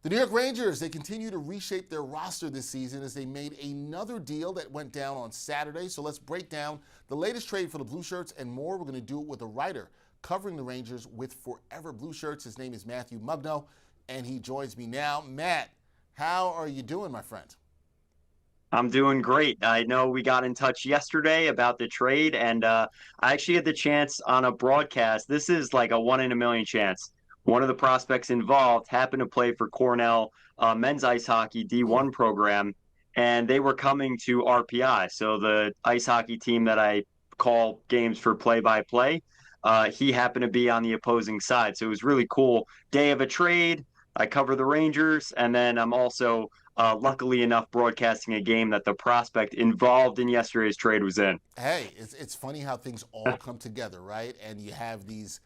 The New York Rangers, they continue to reshape their roster this season as they made another deal that went down on Saturday. So let's break down the latest trade for the Blue Shirts and more. We're going to do it with a writer covering the Rangers with Forever Blue Shirts. His name is Matthew Mugno, and he joins me now. Matt, how are you doing, my friend? I'm doing great. I know we got in touch yesterday about the trade, and I actually had the chance on a broadcast. This is like a one in a million chance. One of the prospects involved happened to play for Cornell men's ice hockey Hmm. D1 program, and they were coming to RPI. So the ice hockey team that I call games for play-by-play, he happened to be on the opposing side. So it was really cool. Day of a trade. I cover the Rangers, and then I'm also luckily enough, broadcasting a game that the prospect involved in yesterday's trade was in. Hey, it's funny how things all come together, right? And you have these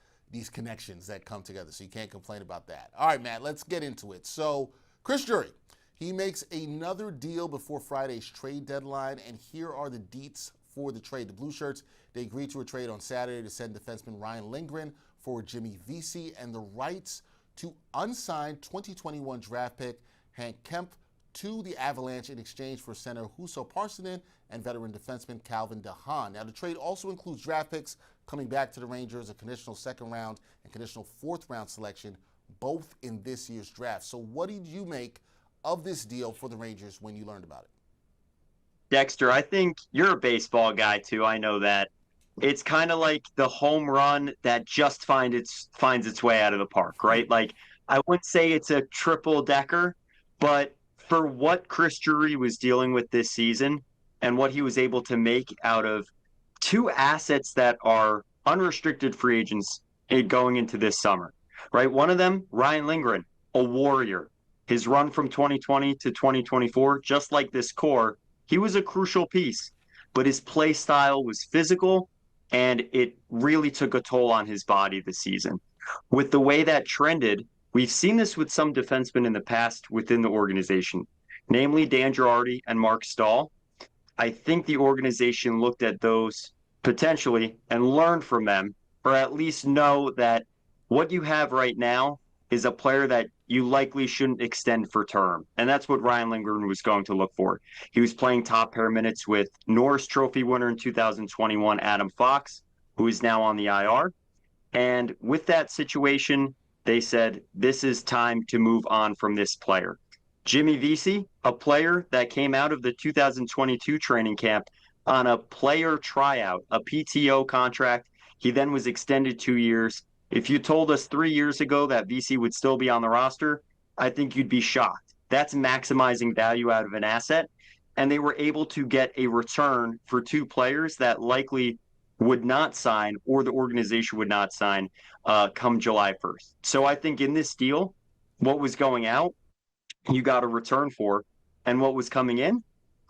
connections that come together, so you can't complain about that. All right, Matt, let's get into it. So, Chris Drury, he makes another deal before Friday's trade deadline, and here are the deets for the trade. The Blue Shirts, they agreed to a trade on Saturday to send defenseman Ryan Lindgren for Jimmy Vesey and the rights to unsigned 2021 draft pick Hank Kemp to the Avalanche in exchange for center Huso Parssinen and veteran defenseman Calvin DeHaan. Now, the trade also includes draft picks coming back to the Rangers, a conditional second round and conditional fourth round selection, both in this year's draft. So, what did you make of this deal for the Rangers when you learned about it? Dexter, I think you're a baseball guy too. I know that. It's kind of like the home run that just finds its way out of the park, right? Like I wouldn't say it's a triple decker, but for what Chris Drury was dealing with this season and what he was able to make out of two assets that are unrestricted free agents going into this summer, right? One of them, Ryan Lindgren, a warrior. His run from 2020 to 2024, just like this core, he was a crucial piece, but his play style was physical and it really took a toll on his body this season. With the way that trended, we've seen this with some defensemen in the past within the organization, namely Dan Girardi and Mark Stahl. I think the organization looked at those potentially and learned from them, or at least know that what you have right now is a player that you likely shouldn't extend for term. And that's what Ryan Lindgren was going to look for. He was playing top pair minutes with Norris Trophy winner in 2021, Adam Fox, who is now on the IR. And with that situation, they said, this is time to move on from this player. Jimmy Vesey, a player that came out of the 2022 training camp on a player tryout, a PTO contract. He then was extended 2 years. If you told us 3 years ago that Vesey would still be on the roster, I think you'd be shocked. That's maximizing value out of an asset. And they were able to get a return for two players that likely would not sign or the organization would not sign come July 1st. So I think in this deal, what was going out, you got a return for. And what was coming in?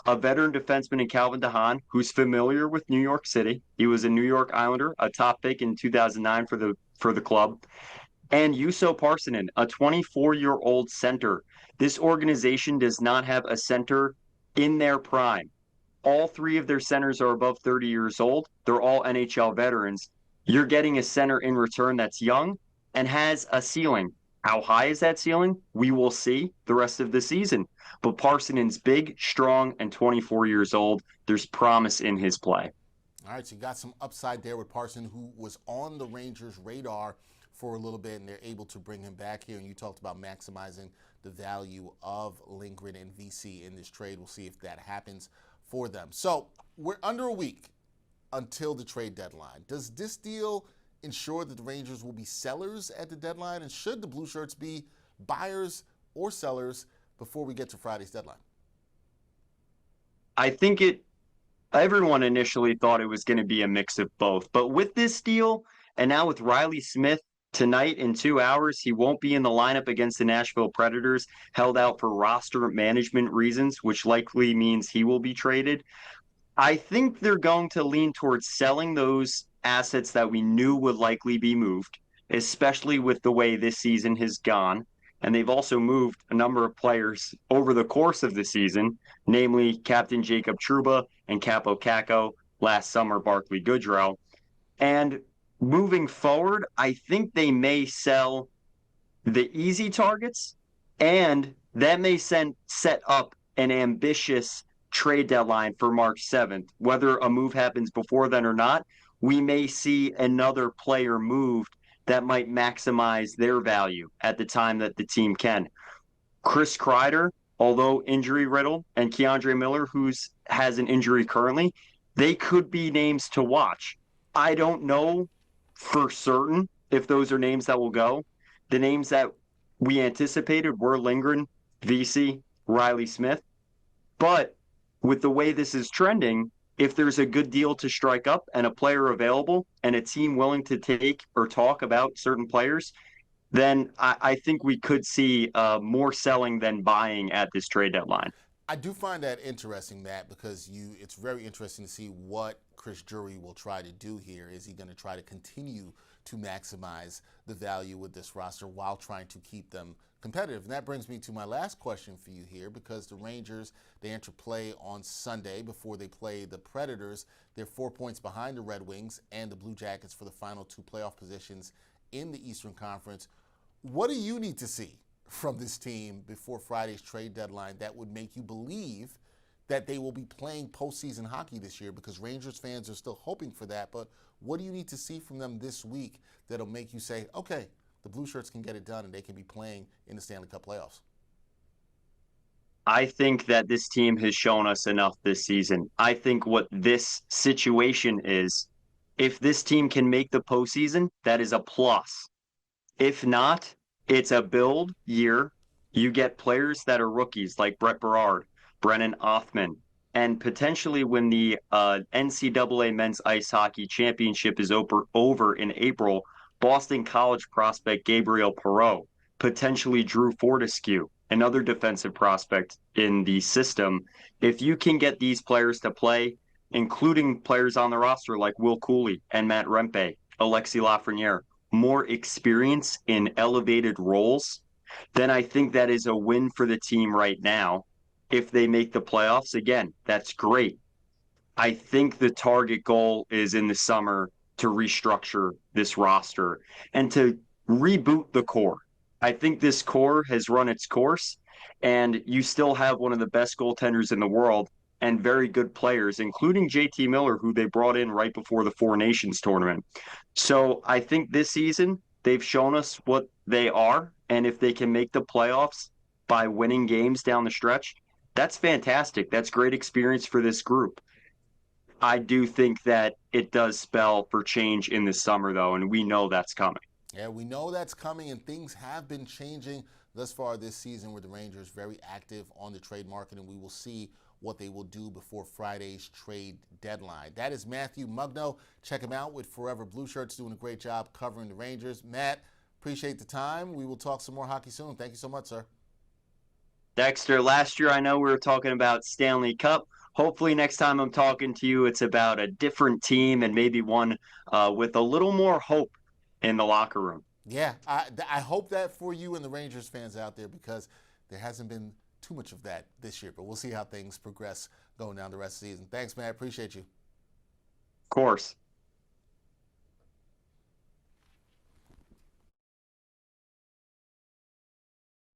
A veteran defenseman in Calvin DeHaan, who's familiar with New York City. He was a New York Islander, a top pick in 2009 for the club. And Juuso Parssinen, a 24-year-old center. This organization does not have a center in their prime. All three of their centers are above 30 years old. They're all NHL veterans. You're getting a center in return that's young and has a ceiling. How high is that ceiling? We will see the rest of the season. But Parsonen's big, strong, and 24 years old. There's promise in his play. All right, so you got some upside there with Parson, who was on the Rangers' radar for a little bit, and they're able to bring him back here. And you talked about maximizing the value of Lindgren and VC in this trade. We'll see if that happens for them. So we're under a week until the trade deadline. Does this deal ensure that the Rangers will be sellers at the deadline? And should the Blue Shirts be buyers or sellers before we get to Friday's deadline? I think everyone initially thought it was going to be a mix of both. But with this deal, and now with Riley Smith tonight in 2 hours, he won't be in the lineup against the Nashville Predators, held out for roster management reasons, which likely means he will be traded. I think they're going to lean towards selling those assets that we knew would likely be moved, especially with the way this season has gone. And they've also moved a number of players over the course of the season, namely Captain Jacob Trouba and Capo Caco, last summer Barclay Goodrow. And moving forward, I think they may sell the easy targets And that may set up an ambitious trade deadline for March 7th. Whether a move happens before then or not, we may see another player moved that might maximize their value at the time that the team can. Chris Kreider, although injury riddled, and Keandre Miller, who's has an injury currently, they could be names to watch. I don't know for certain if those are names that will go. The names that we anticipated were Lindgren, VC, Riley Smith. But with the way this is trending, if there's a good deal to strike up and a player available and a team willing to take or talk about certain players, then I think we could see more selling than buying at this trade deadline. I do find that interesting, Matt, because it's very interesting to see what Chris Drury will try to do here. Is he going to try to continue to maximize the value with this roster while trying to keep them competitive? And that brings me to my last question for you here, because the Rangers, they enter play on Sunday before they play the Predators. They're 4 points behind the Red Wings and the Blue Jackets for the final two playoff positions in the Eastern Conference. What do you need to see from this team before Friday's trade deadline that would make you believe that they will be playing postseason hockey this year? Because Rangers fans are still hoping for that, but what do you need to see from them this week that'll make you say, okay, the Blue Shirts can get it done and they can be playing in the Stanley Cup playoffs? I think that this team has shown us enough this season. I think what this situation is, if this team can make the postseason, that is a plus. If not, it's a build year. You get players that are rookies like Brett Berard, Brennan Othman, and potentially when the NCAA Men's Ice Hockey Championship is over in April, Boston College prospect Gabriel Perreault, potentially Drew Fortescue, another defensive prospect in the system. If you can get these players to play, including players on the roster like Will Cooley and Matt Rempe, Alexis Lafreniere, more experience in elevated roles, then I think that is a win for the team right now. If they make the playoffs, again, that's great. I think the target goal is in the summer to restructure this roster and to reboot the core. I think this core has run its course, and you still have one of the best goaltenders in the world and very good players, including JT Miller, who they brought in right before the Four Nations tournament. So I think this season they've shown us what they are, and if they can make the playoffs by winning games down the stretch, that's fantastic. That's great experience for this group. I do think that it does spell for change in the summer, though, and we know that's coming. Yeah, we know that's coming, and things have been changing thus far this season with the Rangers very active on the trade market, and we will see what they will do before Friday's trade deadline. That is Matthew Mugno. Check him out with Forever Blue Shirts, doing a great job covering the Rangers. Matt, appreciate the time. We will talk some more hockey soon. Thank you so much, sir. Dexter, last year I know we were talking about Stanley Cup. Hopefully, next time I'm talking to you, it's about a different team and maybe one with a little more hope in the locker room. Yeah, I hope that for you and the Rangers fans out there, because there hasn't been too much of that this year. But we'll see how things progress going down the rest of the season. Thanks, man. I appreciate you. Of course.